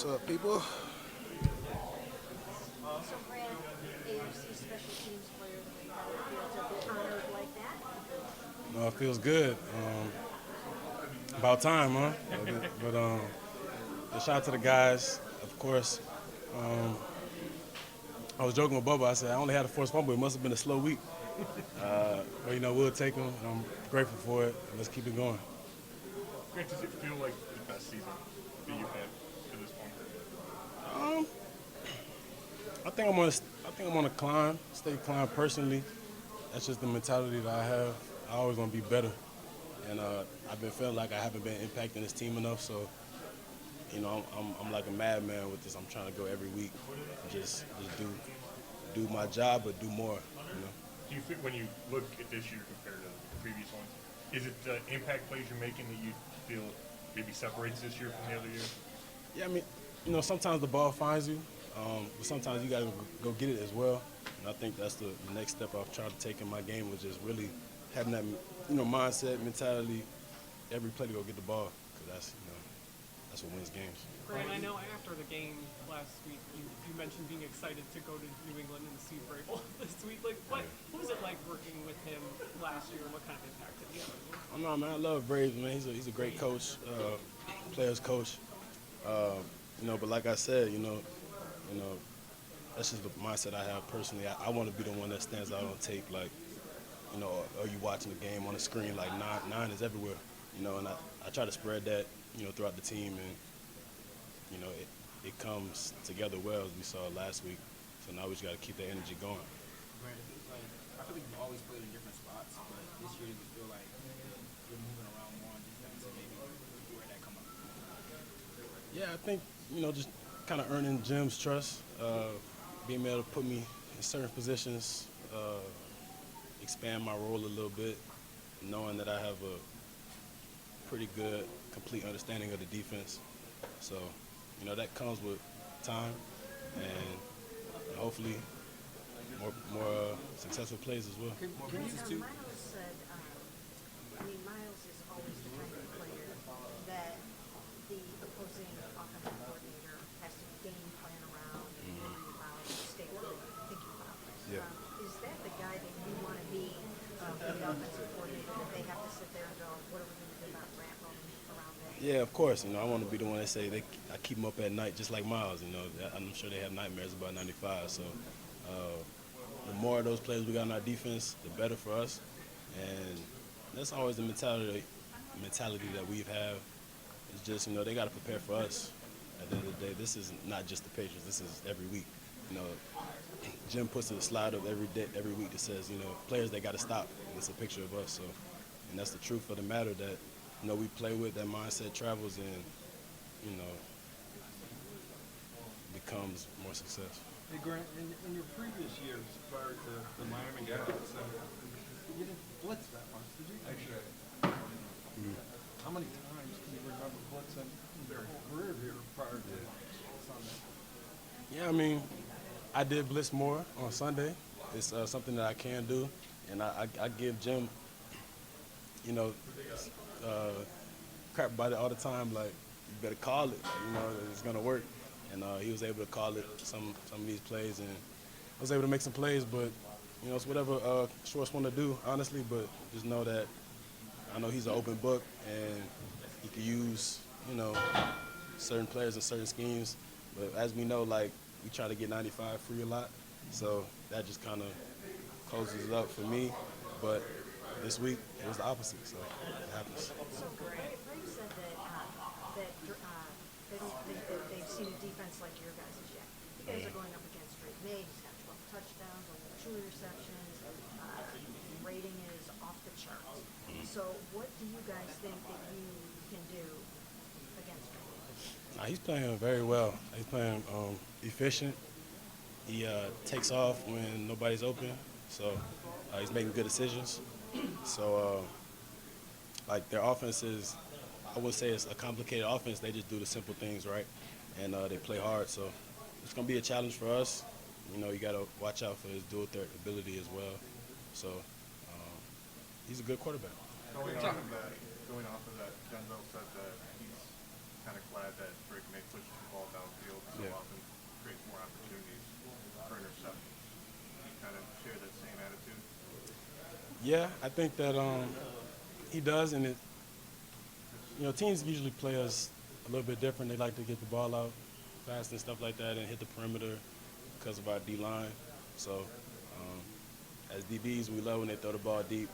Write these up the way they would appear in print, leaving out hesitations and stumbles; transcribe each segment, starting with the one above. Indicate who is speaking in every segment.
Speaker 1: What's up, people?
Speaker 2: So Grant, AFC Special Teams Player of the Week, how it feel to be honored like that?
Speaker 1: No, it feels good. About time, huh? Shout out to the guys. Of course, I was joking with Bubba. I said I only had a forced fumble. It must have been a slow week. But we'll take them. I'm grateful for it. Let's keep it going.
Speaker 3: Grant, does it feel like the best season that you've had to this point?
Speaker 1: Um, I think I'm on a climb, steady climb personally. That's just the mentality that I have. I always want to be better, and I've been feeling like I haven't been impacting this team enough. So I'm like a madman with this. I'm trying to go every week, and just do my job, but do more.
Speaker 3: Do you think when you look at this year compared to the previous ones, is it the impact plays you're making that you feel maybe separates this year from the other years?
Speaker 1: Yeah, I mean, sometimes the ball finds you, but sometimes you got to go get it as well. And I think that's the next step I've tried to take in my game was just really having that, mindset, mentality, every play to go get the ball, because that's what wins games.
Speaker 4: Grant, I know after the game last week, you mentioned being excited to go to New England and see Vrabel this week. Like, what was it like working with him last year, and what kind of impact did he have on you?
Speaker 1: I know, man. I love Braves, man. He's a great coach, players coach. But like I said, that's just the mindset I have personally. I want to be the one that stands out on tape. Like, are you watching the game on the screen? Like nine is everywhere. And I try to spread that, throughout the team, and it comes together well as we saw last week. So now we just got to keep that energy going.
Speaker 5: Grant, it feels like I feel like you've always played in different spots, but this year you feel like you're moving around more on defense, and maybe where that come up.
Speaker 1: Yeah, I think just kind of earning Jim's trust, being able to put me in certain positions, expand my role a little bit, knowing that I have a pretty good, complete understanding of the defense. So, that comes with time and hopefully more successful plays as well.
Speaker 2: Miles said, Miles is always the kind of player that the opposing offensive coordinator has to game plan around and worry about and stay thinking about.
Speaker 1: Yeah.
Speaker 2: Is that the guy that you want to be for the offensive coordinator, that they have to sit there and go, what are we going to do about Grant around that?
Speaker 1: Yeah, of course. I want to be the one that say I keep them up at night, just like Miles. I'm sure they have nightmares about 95. So the more of those players we got on our defense, the better for us. And that's always the mentality that we've had. It's just they got to prepare for us. At the end of the day, this is not just the Patriots. This is every week. Jim puts a slide up every week that says players they got to stop. And it's a picture of us. So, and that's the truth of the matter that we play with. That mindset travels and becomes more success.
Speaker 6: Hey Grant, in your previous years prior to the Miami game, you didn't blitz that much, did you? Actually, how many times can you remember blitzing in your whole career here prior to Sunday?
Speaker 1: Yeah, I did blitz more on Sunday. It's something that I can do, and I give Jim, crap about it all the time. Like, you better call it. It's gonna work. And he was able to call it some of these plays, and I was able to make some plays. But it's whatever Schwartz want to do, honestly. But just know that I know he's an open book, and he can use certain players and certain schemes. But as we know, like, we try to get 95 free a lot, so that just kind of closes it up for me. But this week it was the opposite, so it happens.
Speaker 2: So Greg said that they don't think that they've seen a defense like your guys' yet. You guys are going up against Drake May. He's got 12 touchdowns, only 2 interceptions. Rating is off the charts. So what do you guys think that you can do against Drake?
Speaker 1: He's playing very well. He's playing efficient. He takes off when nobody's open, so he's making good decisions. So, like, their offense is, I would say it's a complicated offense. They just do the simple things right, and they play hard. So it's going to be a challenge for us. You got to watch out for his dual threat ability as well. So he's a good quarterback.
Speaker 3: Going off of that, Denzel said that he's kind of glad that Drake May pushed the ball downfield
Speaker 1: Yeah, I think that he does, and teams usually play us a little bit different. They like to get the ball out fast and stuff like that, and hit the perimeter because of our D line. So, as DBs, we love when they throw the ball deep.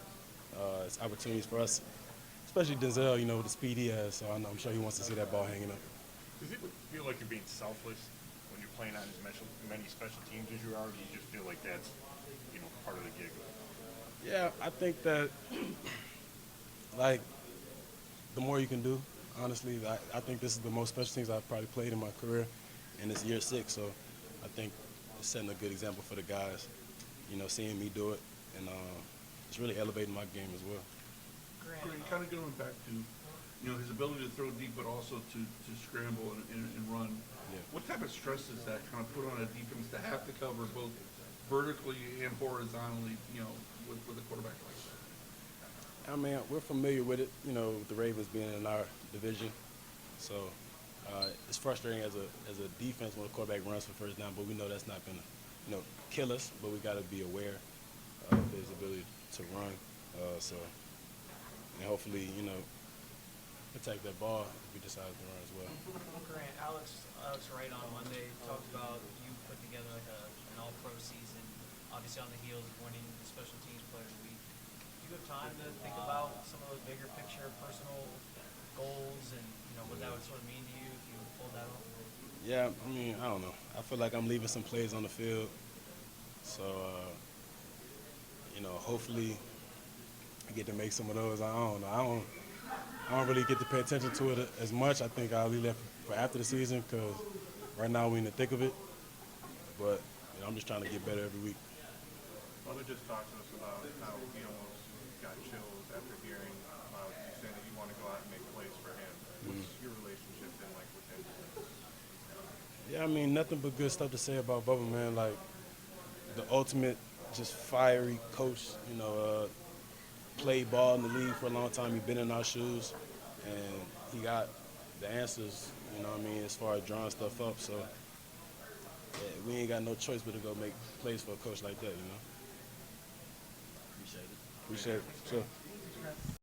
Speaker 1: It's opportunities for us, especially Denzel. With the speed he has. So I'm sure he wants to see that ball hanging up.
Speaker 3: Does it feel like you're being selfless when you're playing on as many special teams as you are? Or do you just feel like that's part of the gig?
Speaker 1: Yeah, I think that like the more you can do, honestly, I think this is the most special teams I've probably played in my career, and it's year 6. So I think it's setting a good example for the guys. Seeing me do it, and it's really elevating my game as well.
Speaker 6: Grant, kind of going back to, his ability to throw deep, but also to scramble and run.
Speaker 1: Yeah.
Speaker 6: What type of stress does that kind of put on a defense to have to cover both vertically and horizontally, with a quarterback like that?
Speaker 1: I mean, we're familiar with it, with the Ravens being in our division. So it's frustrating as a defense when a quarterback runs for first down, but we know that's not going to, kill us, but we got to be aware of his ability to run. And hopefully, protect that ball if we decide to run as well.
Speaker 7: Grant, Alex Wright on Monday talked about you putting together like an all-pro season, obviously on the heels of winning the Special Teams Player of the Week. Do you have time to think about some of those bigger picture personal goals and what that would sort of mean to you if you pulled that off?
Speaker 1: Yeah, I mean, I don't know. I feel like I'm leaving some plays on the field. So, hopefully I get to make some of those. I don't know. I don't really get to pay attention to it as much. I think I'll leave that for after the season because right now we're in the thick of it. But I'm just trying to get better every week.
Speaker 8: Mother just talked to us about how he almost got chills after hearing about you saying that you want to go out and make plays for him. What's your relationship been like with him?
Speaker 1: Yeah, I mean, nothing but good stuff to say about Bubba, man. Like, the ultimate just fiery coach, played ball in the league for a long time. He's been in our shoes, and he got the answers, as far as drawing stuff up. So yeah, we ain't got no choice but to go make plays for a coach like that,
Speaker 5: Appreciate it.
Speaker 1: Appreciate it. Sure.